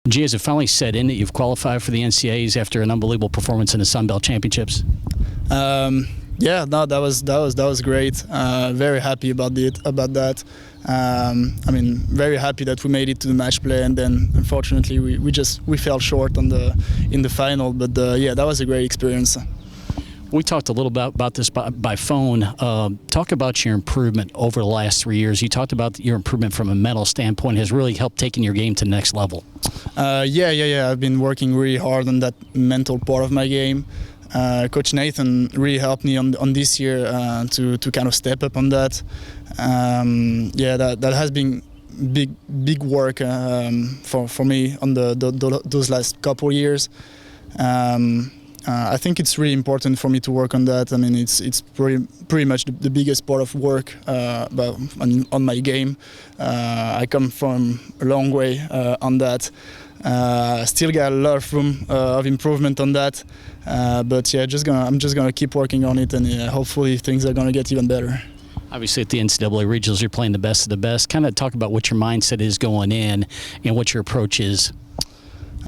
G, has it finally set in that you've qualified for the NCAAs after an unbelievable performance in the Sun Belt Championships? Yeah, no, that was great. Very happy about that. I mean, very happy that we made it to the match play, and then unfortunately we fell short in the final. But yeah, that was a great experience. We talked a little about this by phone. Talk about your improvement over the last 3 years. You talked about your improvement from a mental standpoint has really helped taking your game to the next level. Yeah. I've been working really hard on that mental part of my game. Coach Nathan really helped me on this year to kind of step up on that. Yeah, that has been big work for me on those last couple years. I think it's really important for me to work on that. I mean, it's pretty much the biggest part of work on my game. I come from a long way on that. Still got a lot of room of improvement on that. But yeah, I'm just gonna keep working on it, and hopefully things are gonna get even better. Obviously, at the NCAA regionals, you're playing the best of the best. Kind of talk about what your mindset is going in and what your approach is.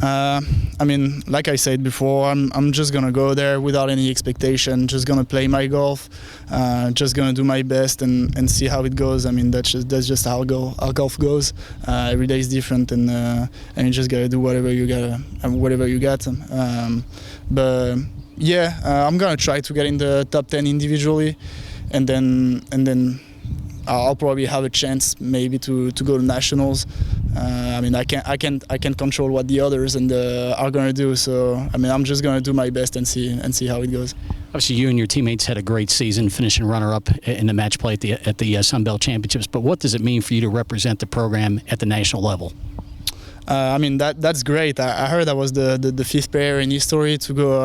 I mean, like I said before, I'm just gonna go there without any expectation. Just gonna play my golf. Just gonna do my best and see how it goes. I mean, that's just how golf goes. Every day is different, and you just gotta do whatever you got. But yeah, I'm gonna try to get in the top 10 individually, and then I'll probably have a chance maybe to go to nationals. I mean, I can't control what the others are gonna do. So I mean, I'm just gonna do my best and see how it goes. Obviously, you and your teammates had a great season, finishing runner-up in the match play at the Sun Belt Championships. But what does it mean for you to represent the program at the national level? I mean, that's great. I heard I was the fifth player in history to go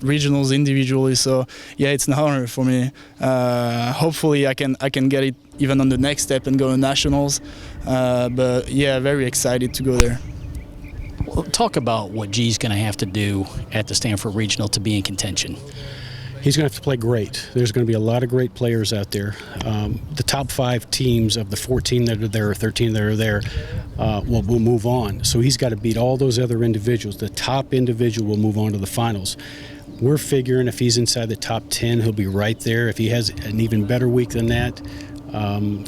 regionals individually. So yeah, it's an honor for me. Hopefully, I can get it even on the next step and go to nationals. But yeah, very excited to go there. Well, talk about what G's going to have to do at the Stanford Regional to be in contention. He's going to have to play great. There's going to be a lot of great players out there. The top 5 teams of the 14 that are there or 13 that are there will move on. So he's got to beat all those other individuals. The top individual will move on to the finals. We're figuring if he's inside the top 10, he'll be right there. If he has an even better week than that,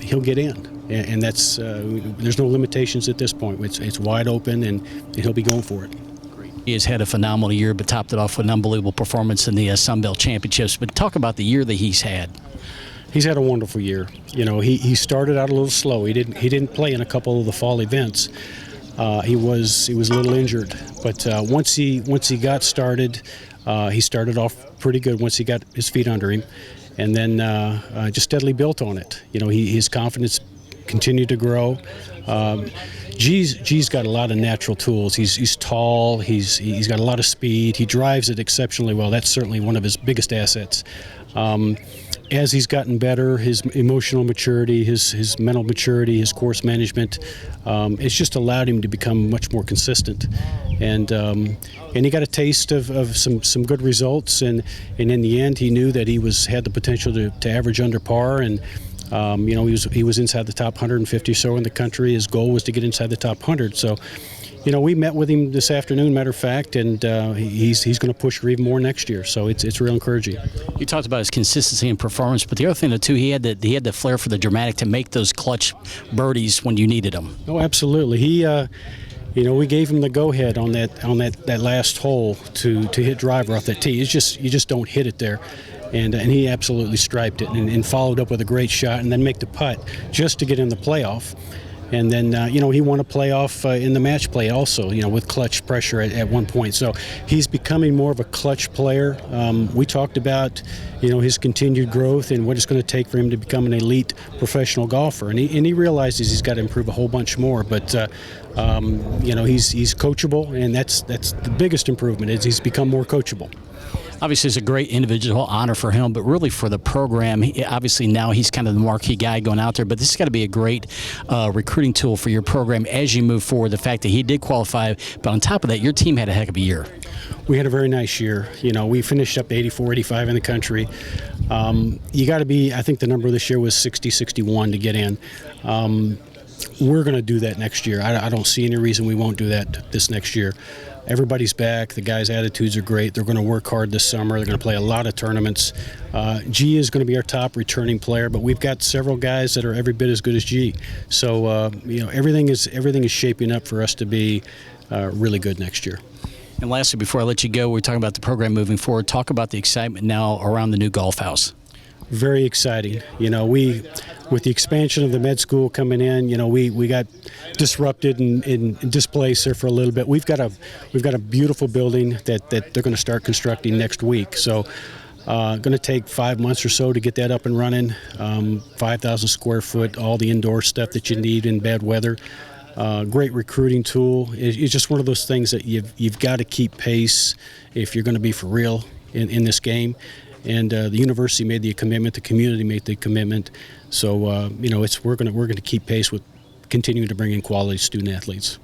he'll get in. And that's there's no limitations at this point. It's wide open, and he'll be going for it. He has had a phenomenal year, but topped it off with an unbelievable performance in the Sun Belt Championships. But talk about the year that he's had. He's had a wonderful year. You know, he started out a little slow. He didn't play in a couple of the fall events. He was a little injured, but once he got started, he started off pretty good. Once he got his feet under him, and then just steadily built on it. You know, his confidence continued to grow. G's got a lot of natural tools. He's tall. He's got a lot of speed. He drives it exceptionally well. That's certainly one of his biggest assets. As he's gotten better, his emotional maturity, his mental maturity, his course management, it's just allowed him to become much more consistent. And he got a taste of some good results. And in the end, he knew that he had the potential to average under par. And you know, he was inside the top 150 or so in the country. His goal was to get inside the top 100. So, you know, we met with him this afternoon, matter of fact, and he's going to push for even more next year. So it's real encouraging. You talked about his consistency and performance, but the other thing too, he had the flair for the dramatic to make those clutch birdies when you needed them. Oh, absolutely. You know, we gave him the go-ahead on that last hole to hit driver off that tee. It's just you just don't hit it there. And he absolutely striped it and followed up with a great shot and then make the putt just to get in the playoff. And then, you know, he won a playoff in the match play also, you know, with clutch pressure at one point. So he's becoming more of a clutch player. We talked about, you know, his continued growth and what it's going to take for him to become an elite professional golfer. And he realizes he's got to improve a whole bunch more. But, you know, he's coachable, and that's the biggest improvement is he's become more coachable. Obviously, it's a great individual honor for him, but really for the program, obviously now he's kind of the marquee guy going out there, but this has got to be a great recruiting tool for your program as you move forward. The fact that he did qualify, but on top of that, your team had a heck of a year. We had a very nice year. You know, we finished up 84, 85 in the country. You got to be, I think the number this year was 60, 61 to get in. we're going to do that next year. I don't see any reason we won't do that this next year. Everybody's back. The guys' attitudes are great. They're going to work hard this summer. They're going to play a lot of tournaments. G is going to be our top returning player, but we've got several guys that are every bit as good as G. So everything is shaping up for us to be really good next year. And lastly, before I let you go, we're talking about the program moving forward. Talk about the excitement now around the new golf house. Very exciting. With the expansion of the med school coming in, we got disrupted and displaced there for a little bit. We've got a beautiful building that they're going to start constructing next week. So going to take 5 months or so to get that up and running. 5,000 square foot, all the indoor stuff that you need in bad weather. Great recruiting tool. It's just one of those things that you've got to keep pace if you're going to be for real in this game. And the university made the commitment, the community made the commitment. So we're going to keep pace with continuing to bring in quality student athletes.